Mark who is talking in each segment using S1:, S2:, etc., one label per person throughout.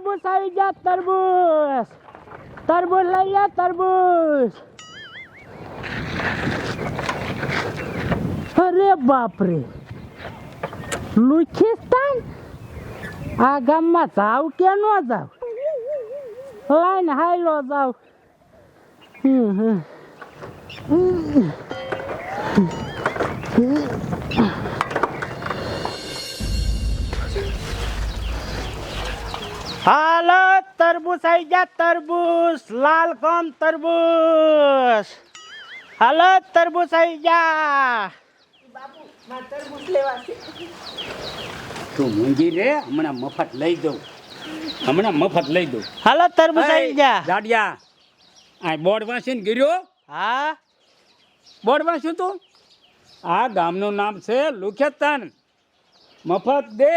S1: તરબૂચ આવી ગયા તરબૂચ તરબૂચ લઈ જા તરબૂચ અરે બાપરે લુચિસ્તાન આ ગામમાં જાવ કે ન જાવ લાઈન હાઈલો જાવ હાલો તરબૂચ આવી જા તરબૂચ લાલ કોમ તરબૂચ હાલો તરબૂચ આવી જા
S2: બાપુ મારે તરબૂચ લેવા છે.
S3: તું મૂંગી રે હમણાં મફત લઈ દઉં
S1: હાલો તરબૂચ આવી જા
S3: દાડિયા આ બોર્ડ વાંચીને ગીર્યો
S1: હા
S3: બોર્ડ વાંચ્યું તું આ ગામનું નામ છે લુખેતાન મફત દે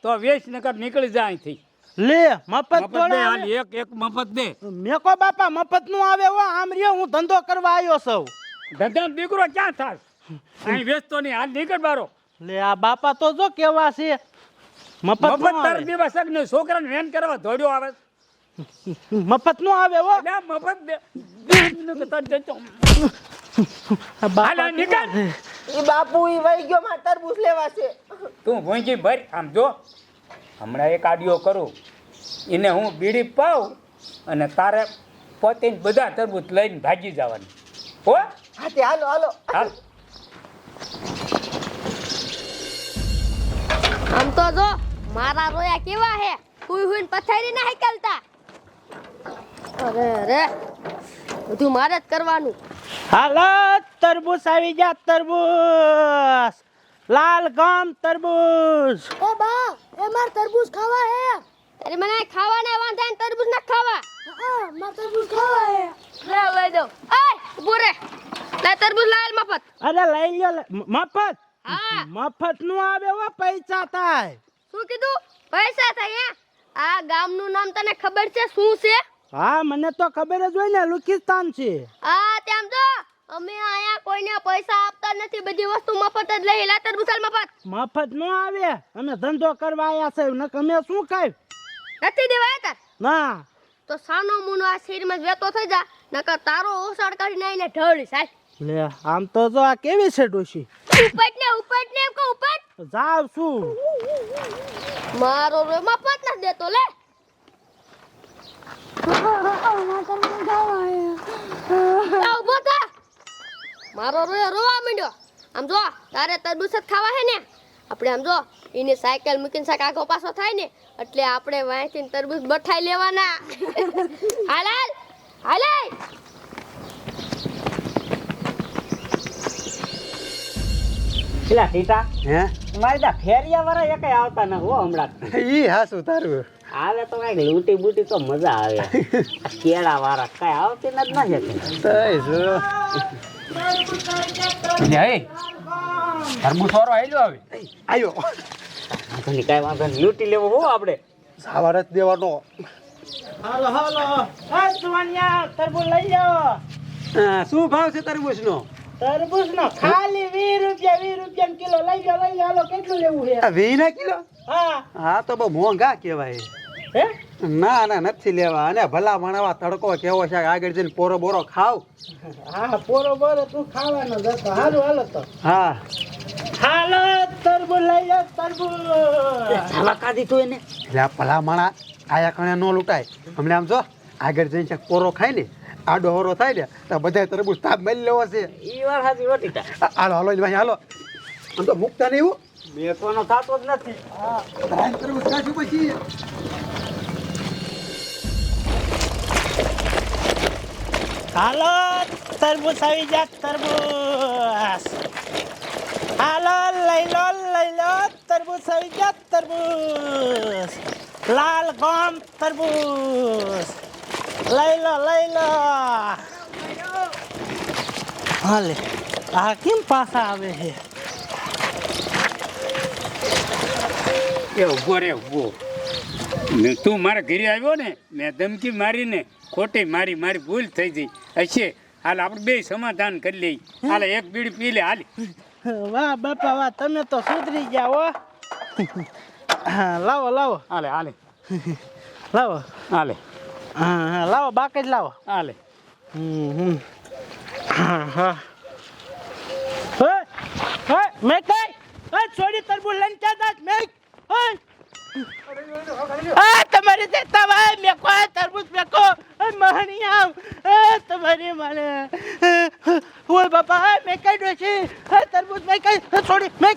S3: તો વેચ નકર નીકળી જાય અહીંથી
S1: લે મફત
S3: મફત દે
S1: થોડા
S3: હાલ એક મફત દે
S1: મેકો બાપા મફત નું આવે હો આમ રહ્યો હું ધંધો કરવા આવ્યો છું
S3: ધંધા દીકરો ક્યાં થાસ અહીં વેચતો નહીં હાલ નીકળ બારો
S1: લે આ બાપા તો જો કેવા છે મફત
S3: મફત
S1: નું
S3: તાર
S1: આવે
S3: દિવસ ને છોકરાને વેન કરવા દોડ્યો આવે
S1: મફત નું આવે હો
S3: એટલે મફત દે
S1: આ બાપા
S3: હાલ નીકળ
S2: એ બાપુ ઈ વઈ ગયો મારે તરબૂચ લેવા છે.
S3: તું ભોંજી ભર આમ જો હમણાં એક આડિયો કરું એને હું બીડી પાઉં અને તારે પોતે બધા તરબૂચ લઈને ભાગી જવાની હો
S2: હા તે હાલો હાલો.
S3: હાલ
S4: આમ તો જો મારા રોયા કેવા હે હુઈ હુઈને પથારી ના હેકલતા અરે અરે બધું મારે જ કરવાનું
S1: હાલો તરબૂચ આવી જા તરબૂચ લાલ ગામ તરબૂચ
S4: એ બા એ માર તરબૂચ ખાવા હે અરે મને ખાવાના વાંધા ને તરબૂચ ના ખાવા માર તરબૂચ ખાવા હે લઈ દો એ બોરે લે તરબૂચ લાલ મફત
S1: અરે લઈ લ્યો મફત
S4: હા
S1: મફત નું આવે હો પૈસા થાય
S4: શું કીધું પૈસા થાય હે આ ગામનું નામ તને ખબર છે શું છે
S1: હા મને તો ખબર જ હોય ને લુકિસ્તાન છે
S4: આ તેમ તો અમે આયા કોઈને પૈસા આપતા નથી બધી વસ્તુ મફત જ લઈ લા તરબૂચ મફત
S1: મફત નો આવે અમે ધંધો કરવા આયા છે ને અમે શું ખાય
S4: નથી દેવાય તાર
S1: ના
S4: તો સાનો મુનો આ શેરીમાં વેતો થઈ જા નકર તારો ઓસાડ કાઢીને આઈને ઢળી સાલ
S1: લે આમ તો જો આ કેવી છે ડોશી
S4: ઉપટ ને એમ કો ઉપટ
S1: જાવ છું
S4: મારો રે મફત ન દેતો લે ઉભો થા મારો રે રોવા માંડ્યો આમ જો તારે તરબૂચ જ ખાવા હે ને આપણે આમ જો એની સાયકલ મૂકીને સાક આગો પાછો થાય ને એટલે આપણે વાંચીને તરબૂચ બઠાઈ લેવાના હાલ હાલ હાલ
S3: પેલા ટીટા
S5: હે
S3: મારી દા ફેરિયા વાળા એકે આવતા ન હો હમણાં
S5: ઈ હાસું તારું
S3: હાલે તો કઈક લૂંટી બૂટી તો મજા આવે કેળા વાળા કઈ આવતી નથી ના છે
S5: તઈ જો
S3: તરબૂચ વાળો આવેલો આવે
S5: આયો
S3: કઈ વાંધો નહીં લૂંટી લેવો હો આપણે
S5: સાવાર જ દેવાનો
S1: હાલો હાલો એ જુવાનિયા તરબૂચ લઈ જાઓ
S5: શું ભાવ છે તરબૂચ નો
S1: તરબૂચ નો ખાલી 20 રૂપિયા કિલો લઈ જાઓ હાલો કેટલું લેવું છે
S5: 20 કિલો
S1: હા
S5: હા તો બહુ મોંઘા કહેવાય
S1: હે
S5: ના ના નથી લેવા અને ભલા માણવા તડકો કેવો છે આગળ જઈને પોરો બોરો ખાવ
S1: હા પોરો બોરો તું ખાવાનો જ હતો હાલો હાલો તો
S5: હા
S1: હાલો તરબૂચ લઈ જાઓ તરબૂચ
S3: સાલા કાઢી તું એને
S5: એટલે આ ભલા માણા આયા કણે નો લૂંટાય હમણાં આમ જો આગળ જઈને ક્યાંક પોરો ખાય ને આડો હોરો થાય ને તો બધા તરબૂચ તાપ મળી લેવો છે
S3: ઈ વાર હાજી ઓટીટા
S5: હાલો હાલો ભાઈ હાલો આમ તો મુકતા નહીં હું
S3: બેસવાનો થતો જ નથી
S5: તરબૂચ ખાશું પછી
S1: હાલો તરબૂચ આવી જા તરબૂચ હાલો લઈ લો તરબૂચ આવી જા તરબૂચ લાલ ગમ તરબૂચ લઈ લો હાલે આ કેમ પાછા આવે છે
S3: એ ઉભો રે ઉભો તું મારા ઘરે આવ્યો ને મેં ધમકી મારીને ખોટી મારી ભૂલ થઈ ગઈ હશે હાલ આપણે બે સમાધાન કરી લઈ હાલ એક બીડી પી લે હાલ
S1: વાહ બાપા વાહ તમે તો સુધરી ગયા હો લાવો
S3: હાલે
S1: લાવો
S3: હાલે
S1: હા લાવો બાકી જ લાવો
S3: હાલે
S1: હા મેં કઈ છોડી તરબૂચ લઈને ક્યાં જાત મેં તમારી દેતા ભાઈ મેકો તરબૂચ મેકો મહણી આવ તમારી મને ઓય બાપા મેં કઈ દો છે તરબૂચ મેં કઈ છોડી મેં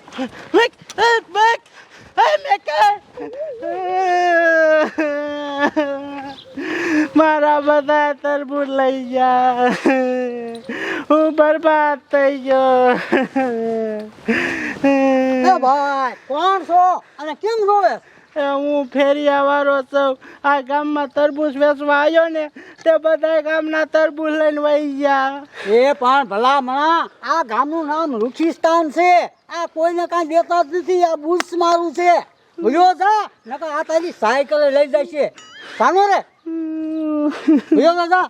S1: મારા બધા તરબૂચ લઈ જા હું બરબાદ થઈ ગયો
S5: એ ભાઈ કોણ છો અને કેમ રોવે
S1: હું ફેરિયા વાળો છું આ ગામમાં તરબૂચ વેચવા આવ્યો ને તે બધા ગામના તરબૂચ લઈને વહી ગયા
S5: એ પણ ભલા મણા આ ગામનું નામ રુચિસ્તાન છે આ કોઈને કાંઈ દેતા જ નથી આ બુશ મારું છે ભૂલ્યો જા નકર આ તારી સાયકલ લઈ જાય છે સાનો રે ભૂલ્યો જા